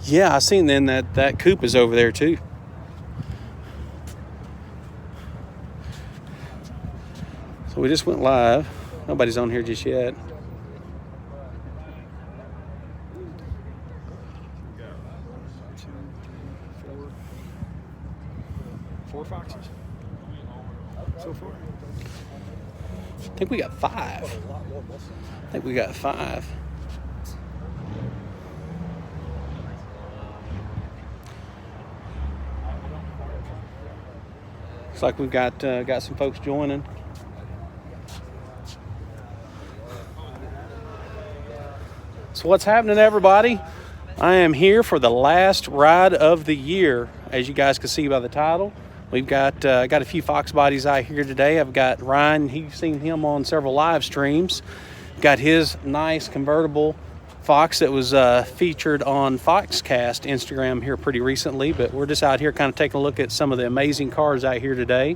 Yeah, I seen then that coupe is over there too. So we just went live. Nobody's on here just yet. Four Foxes so far. I think we got 5. I think we got 5. Looks like we've got some folks joining. So what's happening, everybody? I am here for the last ride of the year, as you guys can see by the title. We've got a few Fox bodies out here today. I've got Ryan. You've seen him on several live streams. Got his nice convertible Fox that was featured on Foxcast Instagram here pretty recently. But we're just out here kind of taking a look at some of the amazing cars out here today.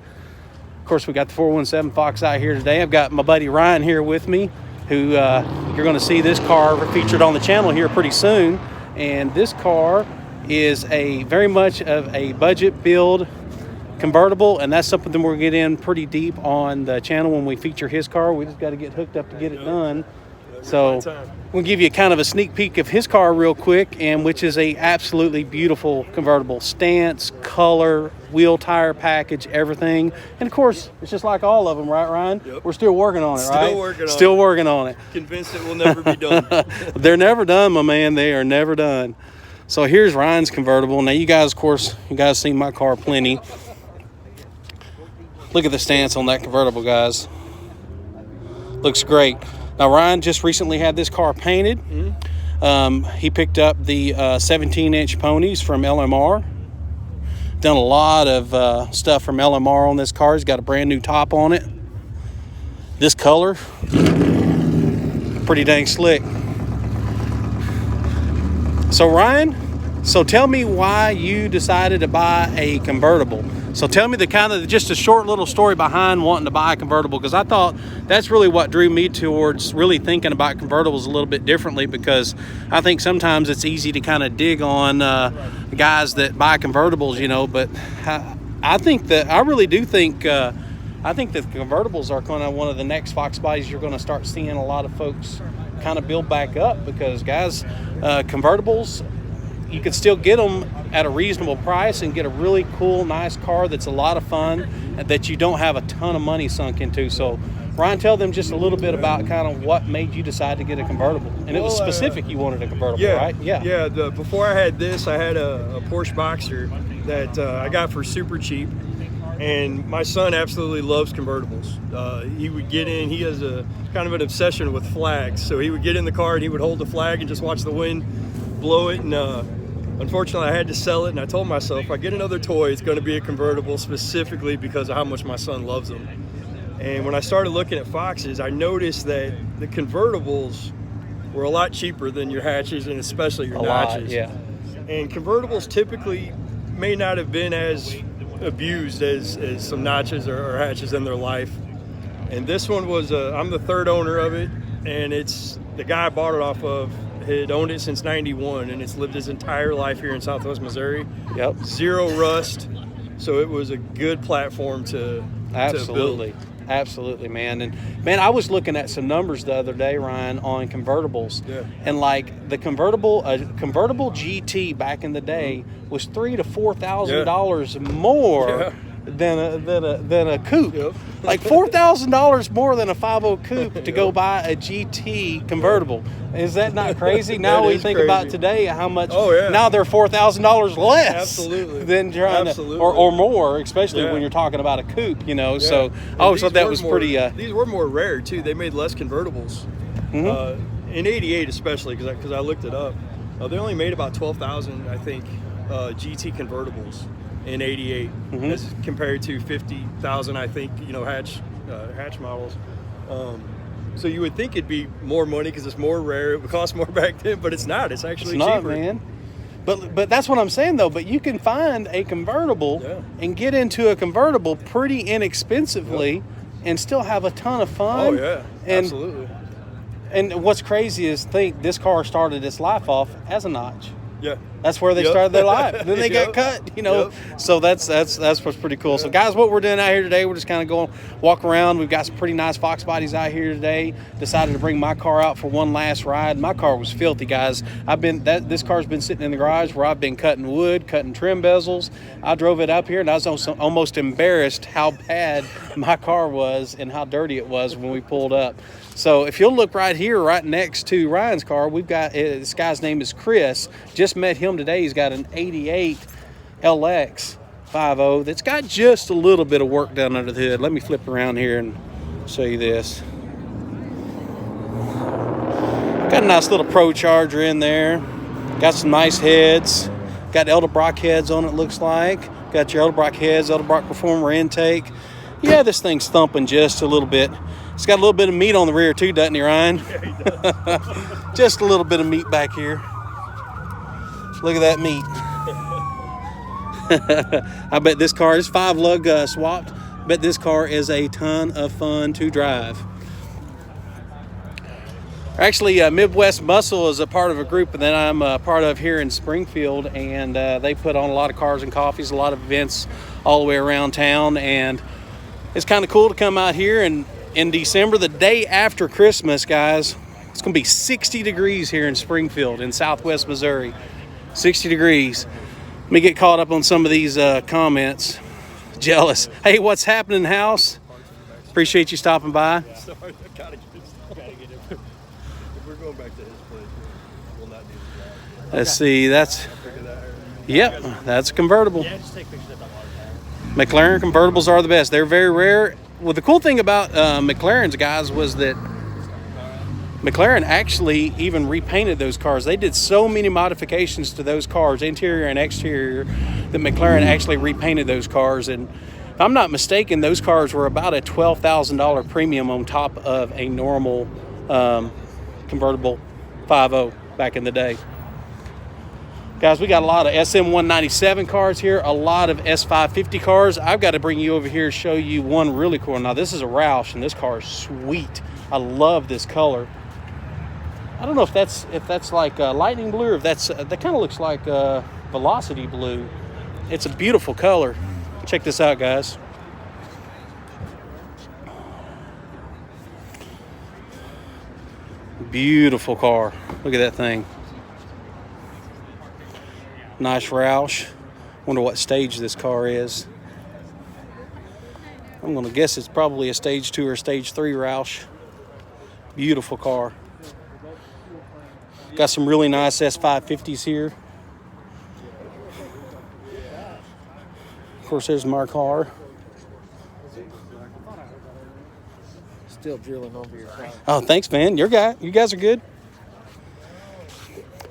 Of course, we got the 417 Fox out here today. I've got my buddy Ryan here with me, who you're going to see this car featured on the channel here pretty soon. And this car is very much of a budget build convertible, and that's something that we're going to get in pretty deep on the channel when we feature his car. We just got to get hooked up to get it done. So we'll give you kind of a sneak peek of his car real quick, and which is a absolutely beautiful convertible. Stance, color, wheel tire package, everything. And of course, it's just like all of them, right, Ryan? Yep. We're still working on it, right? Still working on it. Convinced it will never be done. They're never done, my man. They are never done. So here's Ryan's convertible. Now you guys, of course, seen my car plenty. Look at the stance on that convertible, guys. Looks great. Now, Ryan just recently had this car painted. Mm-hmm. He picked up the 17-inch ponies from LMR. Done a lot of stuff from LMR on this car. He's got a brand new top on it. This color, pretty dang slick. So, Ryan, tell me why you decided to buy a convertible. So tell me just a short little story behind wanting to buy a convertible, because I thought that's really what drew me towards really thinking about convertibles a little bit differently, because I think sometimes it's easy to kind of dig on guys that buy convertibles, but I think that convertibles are kind of one of the next Fox bodies you're going to start seeing a lot of folks kind of build back up, because guys, convertibles, you can still get them at a reasonable price and get a really cool, nice car that's a lot of fun and that you don't have a ton of money sunk into. So, Ryan, tell them just a little bit about kind of what made you decide to get a convertible. And it was specific you wanted a convertible, right? Yeah. Before I had this, I had a Porsche Boxster that I got for super cheap. And my son absolutely loves convertibles. He would get in, he has a kind of an obsession with flags. So he would get in the car and he would hold the flag and just watch the wind blow it. And unfortunately, I had to sell it, and I told myself, if I get another toy, it's going to be a convertible, specifically because of how much my son loves them. And when I started looking at Foxes, I noticed that the convertibles were a lot cheaper than your hatches, and especially your notches. Yeah. And convertibles typically may not have been as abused as some notches or hatches in their life. And this one was, I'm the third owner of it, and it's the guy I bought it off of had owned it since '91, and it's lived his entire life here in Southwest Missouri. Yep. Zero rust, so it was a good platform to build. Absolutely, man. And man, I was looking at some numbers the other day, Ryan, on convertibles. Yeah. And like the convertible GT back in the day was $3,000 to $4,000 more than a coupe. Yep. Like $4,000 more than a 5.0 coupe to go buy a GT convertible. Is that not crazy? Now we think crazy. about today how much. Oh, yeah. Now they're $4,000 less. Absolutely. Than trying to, or more, especially when you're talking about a coupe. Yeah. So I always thought that was pretty. These were more rare too. They made less convertibles. Mm-hmm. In '88, especially because I looked it up. They only made about 12,000, I think, GT convertibles in '88, as compared to 50,000, I think, hatch models. So you would think it'd be more money because it's more rare. It would cost more back then, but it's not. It's actually cheaper. Man. But that's what I'm saying, though. But you can find a convertible and get into a convertible pretty inexpensively and still have a ton of fun. Oh, yeah. Absolutely. And what's crazy is think this car started its life off as a notch. Yeah. That's where they started their life. Then they got cut, you know. So that's what's pretty cool. So guys, what we're doing out here today, we're just kind of going walk around. We've got some pretty nice Fox bodies out here today. Decided to bring my car out for one last ride. My car was filthy, guys. This car's been sitting in the garage where I've been cutting wood, cutting trim bezels. I drove it up here and I was almost embarrassed how bad my car was and how dirty it was when we pulled up. So if you'll look right here, right next to Ryan's car, we've got, this guy's name is Chris. Just met him today. He's got an 88 LX 50 that's got just a little bit of work done under the hood. Let me flip around here and show you this. Got a nice little Pro Charger in there. Got some nice heads. Got Edelbrock heads on it, looks like. Got your Edelbrock heads, Edelbrock Performer intake. Yeah, this thing's thumping just a little bit. It's got a little bit of meat on the rear too, doesn't he, Ryan? Yeah, he does. Just a little bit of meat back here. Look at that meat. I bet this car is 5-lug swapped. I bet this car is a ton of fun to drive. Actually, Midwest Muscle is a part of a group that I'm a part of here in Springfield, and they put on a lot of cars and coffees, a lot of events all the way around town, and it's kind of cool to come out here and in December, the day after Christmas, guys, it's going to be 60 degrees here in Springfield in southwest Missouri. 60 degrees. Let me get caught up on some of these comments. Jealous. Hey, what's happening, house? Appreciate you stopping by. Sorry, I gotta get it. If we're going back to his place, we'll not do that. Let's see, that's, yep, that's a convertible. Yeah, just take pictures of that water. McLaren convertibles are the best. They're very rare. Well, the cool thing about McLaren's, guys, was that McLaren actually even repainted those cars. They did so many modifications to those cars, interior and exterior, that McLaren actually repainted those cars. And if I'm not mistaken, those cars were about a $12,000 premium on top of a normal convertible 5.0 back in the day. Guys, we got a lot of SM197 cars here, a lot of S550 cars. I've got to bring you over here and show you one really cool. Now, this is a Roush, and this car is sweet. I love this color. I don't know if that's like lightning blue or if that kind of looks like velocity blue. It's a beautiful color. Check this out, guys. Beautiful car. Look at that thing. Nice Roush. Wonder what stage this car is. I'm going to guess it's probably a stage 2 or stage 3 Roush. Beautiful car. Got some really nice S550s here. Of course, there's my car. Still drilling over your car. Oh, thanks, man. You guys are good.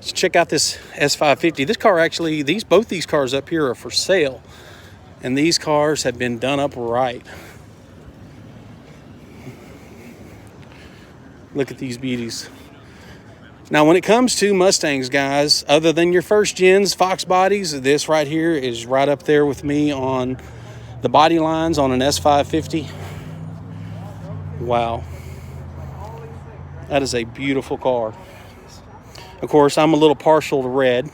So check out this S550. This car actually, both these cars up here are for sale. And these cars have been done up right. Look at these beauties. Now, when it comes to Mustangs, guys, other than your first gens, Fox bodies, this right here is right up there with me on the body lines on an S550. Wow. That is a beautiful car. Of course, I'm a little partial to red.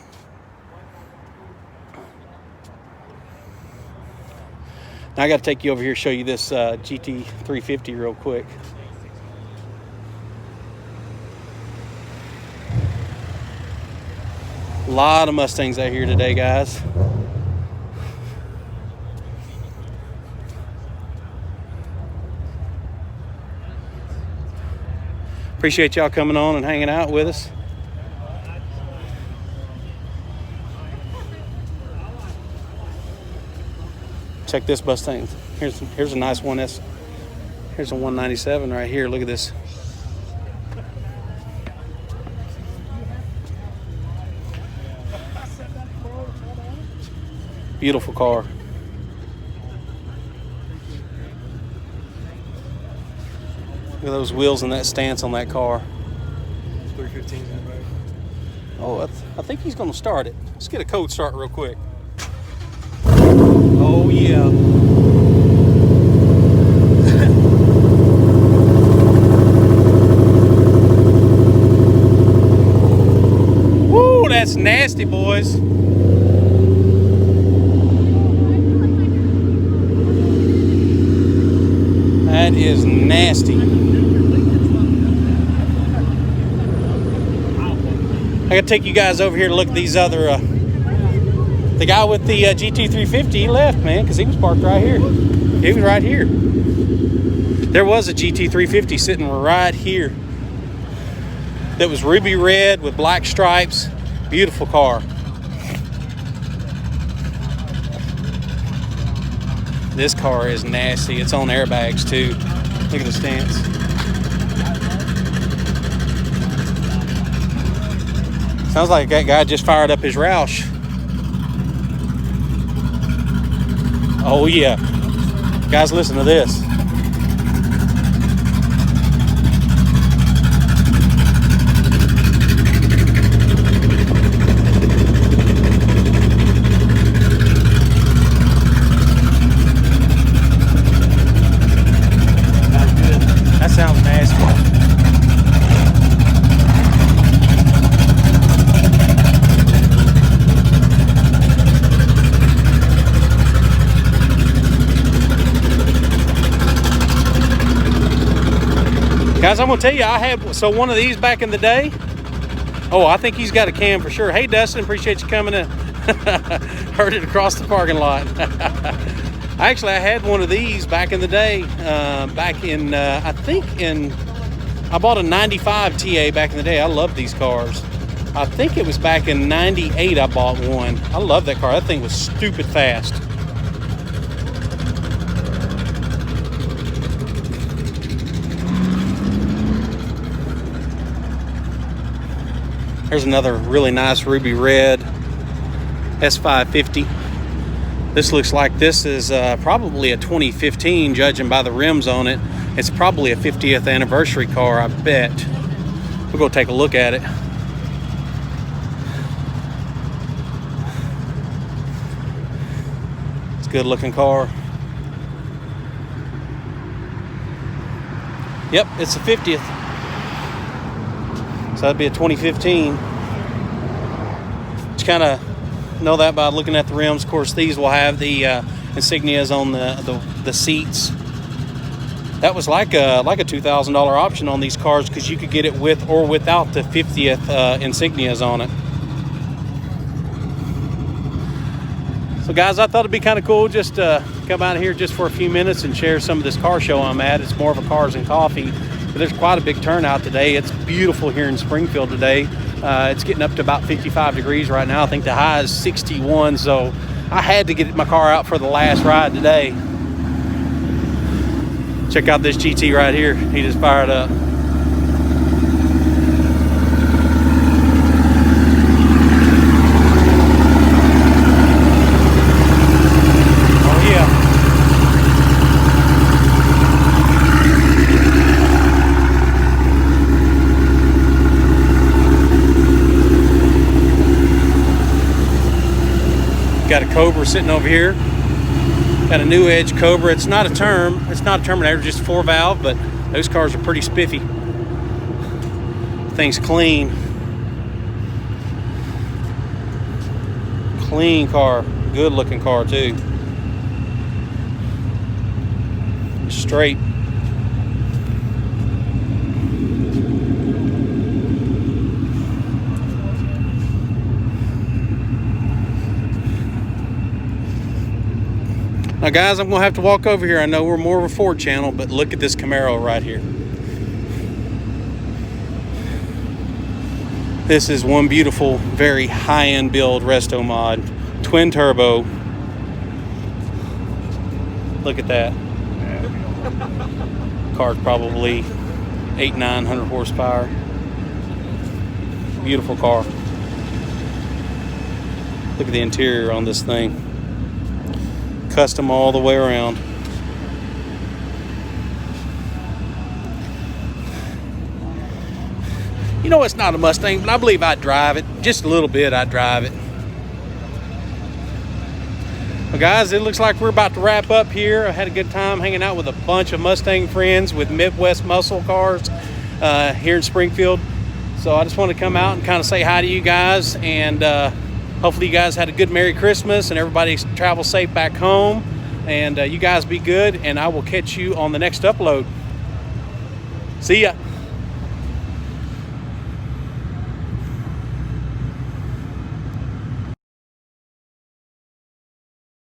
Now I got to take you over here and show you this GT350 real quick. A lot of Mustangs out here today, guys. Appreciate y'all coming on and hanging out with us. Check this Mustang. Here's a nice one. Here's a 197 right here. Look at this. Beautiful car. Look at those wheels and that stance on that car. 315. Oh, I think he's going to start it. Let's get a code start real quick. Oh, yeah. Woo, that That's nasty, boys. That is nasty. I gotta take you guys over here to look at these other. The guy with the GT350, he left, man, because he was parked right here. He was right here. There was a GT350 sitting right here that was ruby red with black stripes. Beautiful car. This car is nasty. It's on airbags too. Look at the stance. Sounds like that guy just fired up his Roush. Oh yeah. Guys, listen to this. That sounds nasty. Guys, I'm gonna tell you, I had one of these back in the day. Oh, I think he's got a cam for sure. Hey, Dustin, appreciate you coming in. Heard it across the parking lot. Actually, I had one of these back in the day. Back in, I bought a 95 TA back in the day. I love these cars. I think it was back in 98 I bought one. I love that car. That thing was stupid fast. There's another really nice ruby red S550. This looks like this is probably a 2015, judging by the rims on it. It's probably a 50th anniversary car, I bet. We'll go take a look at it. It's a good looking car. Yep, it's a 50th. So that'd be a 2015. Just kind of know that by looking at the rims. Of course, these will have the insignias on the seats. That was like a $2,000 option on these cars because you could get it with or without the 50th insignias on it. So guys, I thought it'd be kind of cool just to come out here just for a few minutes and share some of this car show I'm at. It's more of a cars and coffee. But there's quite a big turnout today. It's beautiful here in Springfield today. It's getting up to about 55 degrees right now. I think the high is 61, so I had to get my car out for the last ride today. Check out this GT right here. He just fired up. Oh yeah. Got a Cobra sitting over here. Got a New Edge Cobra. It's not a Terminator, just 4-valve, but those cars are pretty spiffy. Thing's clean. Clean car. Good looking car too. Straight. Now guys, I'm gonna have to walk over here. I know we're more of a Ford channel, but look at this Camaro right here. This is one beautiful, very high-end build resto mod. Twin turbo. Look at that. Car's probably 800-900 horsepower. Beautiful car. Look at the interior on this thing. Custom all the way around. You know, it's not a Mustang, but I believe I'd drive it. Just a little bit, I'd drive it. Well, guys, it looks like we're about to wrap up here. I had a good time hanging out with a bunch of Mustang friends with Midwest muscle cars here in Springfield. So I just want to come out and kind of say hi to you guys, and hopefully you guys had a good Merry Christmas and everybody travel safe back home, and you guys be good, and I will catch you on the next upload. See ya.